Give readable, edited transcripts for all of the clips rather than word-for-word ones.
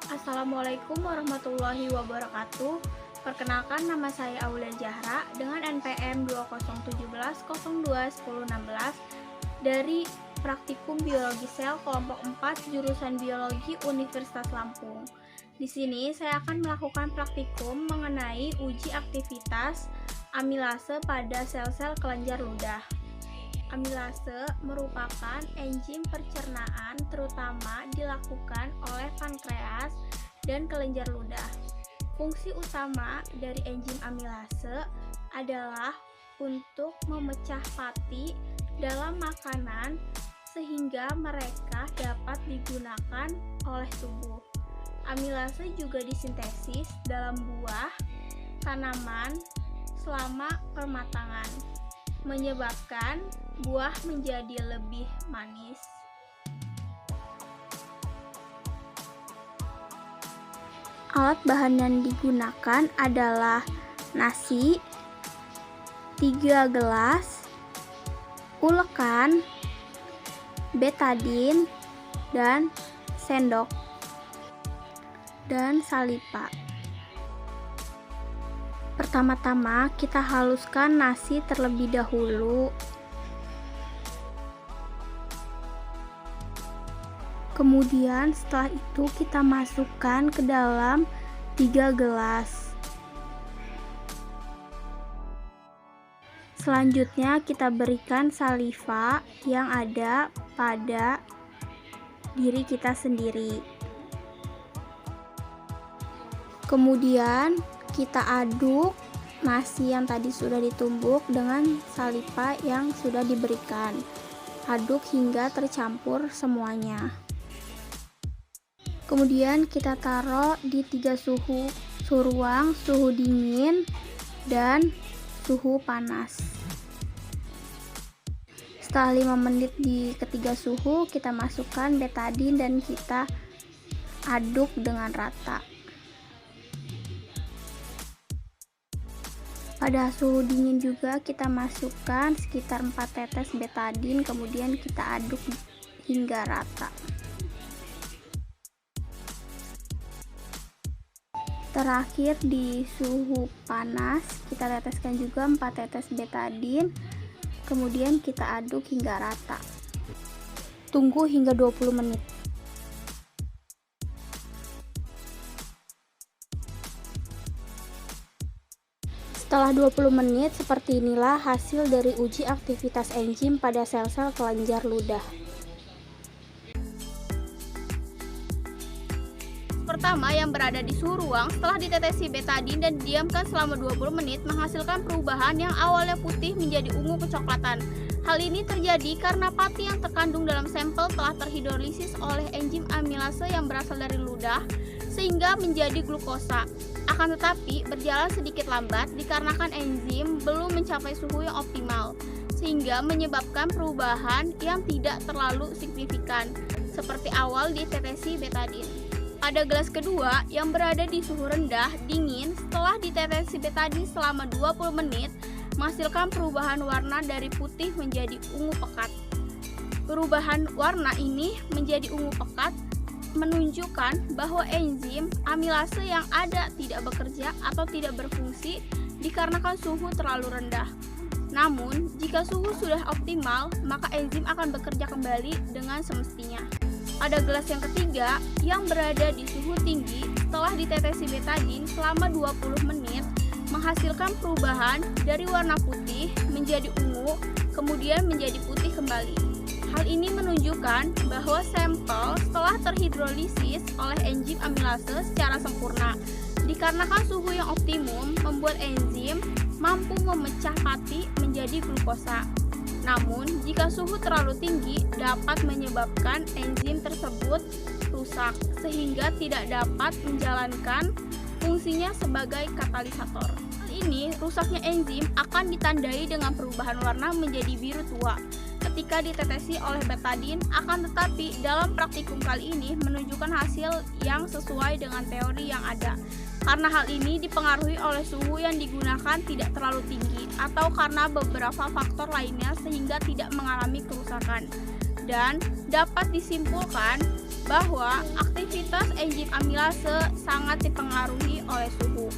Assalamualaikum warahmatullahi wabarakatuh. Perkenalkan, nama saya Aulia Zahra dengan NPM 2017021016 dari Praktikum Biologi Sel Kelompok 4 Jurusan Biologi Universitas Lampung. Di sini saya akan melakukan praktikum mengenai uji aktivitas amilase pada sel-sel kelenjar ludah. Amilase merupakan enzim pencernaan terutama dilakukan oleh pankreas dan kelenjar ludah. Fungsi utama dari enzim amilase adalah untuk memecah pati dalam makanan sehingga mereka dapat digunakan oleh tubuh. Amilase juga disintesis dalam buah, tanaman selama pematangan, menyebabkan buah menjadi lebih manis. Alat bahan yang digunakan adalah nasi, 3 gelas, ulekan, betadin, dan sendok, dan salipa. Pertama-tama kita haluskan nasi terlebih dahulu. Kemudian setelah itu kita masukkan ke dalam 3 gelas. Selanjutnya kita berikan saliva yang ada pada diri kita sendiri. Kemudian kita aduk nasi yang tadi sudah ditumbuk dengan saliva yang sudah diberikan. Aduk hingga tercampur semuanya. Kemudian kita taruh di 3 suhu ruang, suhu dingin dan suhu panas. Setelah 5 menit di ketiga suhu, kita masukkan betadin dan kita aduk dengan rata. Pada suhu dingin juga kita masukkan sekitar 4 tetes betadin, kemudian kita aduk hingga rata. Terakhir di suhu panas kita teteskan juga 4 tetes betadin, kemudian kita aduk hingga rata. Tunggu hingga 20 menit. Setelah 20 menit, seperti inilah hasil dari uji aktivitas enzim pada sel-sel kelenjar ludah. Pertama, yang berada di suhu ruang setelah ditetesi betadin dan didiamkan selama 20 menit menghasilkan perubahan yang awalnya putih menjadi ungu kecoklatan. Hal ini terjadi karena pati yang terkandung dalam sampel telah terhidrolisis oleh enzim amilase yang berasal dari ludah sehingga menjadi glukosa. Akan tetapi berjalan sedikit lambat dikarenakan enzim belum mencapai suhu yang optimal sehingga menyebabkan perubahan yang tidak terlalu signifikan seperti awal ditetesi betadin. Pada gelas kedua yang berada di suhu rendah dingin setelah ditetesi betadin selama 20 menit menghasilkan perubahan warna dari putih menjadi ungu pekat. Perubahan warna ini menjadi ungu pekat menunjukkan bahwa enzim amilase yang ada tidak bekerja atau tidak berfungsi dikarenakan suhu terlalu rendah. Namun, jika suhu sudah optimal, maka enzim akan bekerja kembali dengan semestinya. Pada gelas yang ketiga yang berada di suhu tinggi setelah ditetesi betadin selama 20 menit menghasilkan perubahan dari warna putih menjadi ungu kemudian menjadi putih kembali. Hal ini menunjukkan bahwa sampel telah terhidrolisis oleh enzim amilase secara sempurna. Dikarenakan suhu yang optimum membuat enzim mampu memecah pati menjadi glukosa. Namun, jika suhu terlalu tinggi dapat menyebabkan enzim tersebut rusak sehingga tidak dapat menjalankan fungsinya sebagai katalisator. Hal ini, rusaknya enzim akan ditandai dengan perubahan warna menjadi biru tua ketika ditetesi oleh betadin, akan tetapi dalam praktikum kali ini menunjukkan hasil yang sesuai dengan teori yang ada. Karena hal ini dipengaruhi oleh suhu yang digunakan tidak terlalu tinggi atau karena beberapa faktor lainnya sehingga tidak mengalami kerusakan. dan dapat disimpulkan bahwa aktivitas enzim amilase sangat dipengaruhi oleh suhu.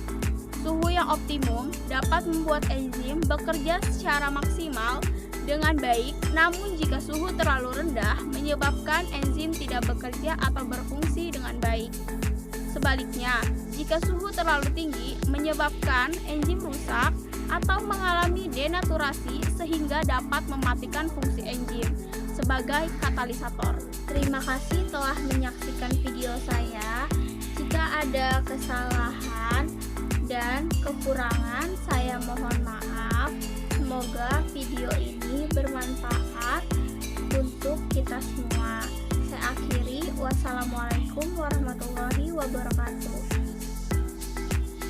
Suhu yang optimum dapat membuat enzim bekerja secara maksimal dengan baik, namun jika suhu terlalu rendah menyebabkan enzim tidak bekerja atau berfungsi dengan baik. Sebaliknya, jika suhu terlalu tinggi menyebabkan enzim rusak atau mengalami denaturasi sehingga dapat mematikan fungsi enzim sebagai katalisator. Terima kasih telah menyaksikan video saya. Jika ada kesalahan dan kekurangan, saya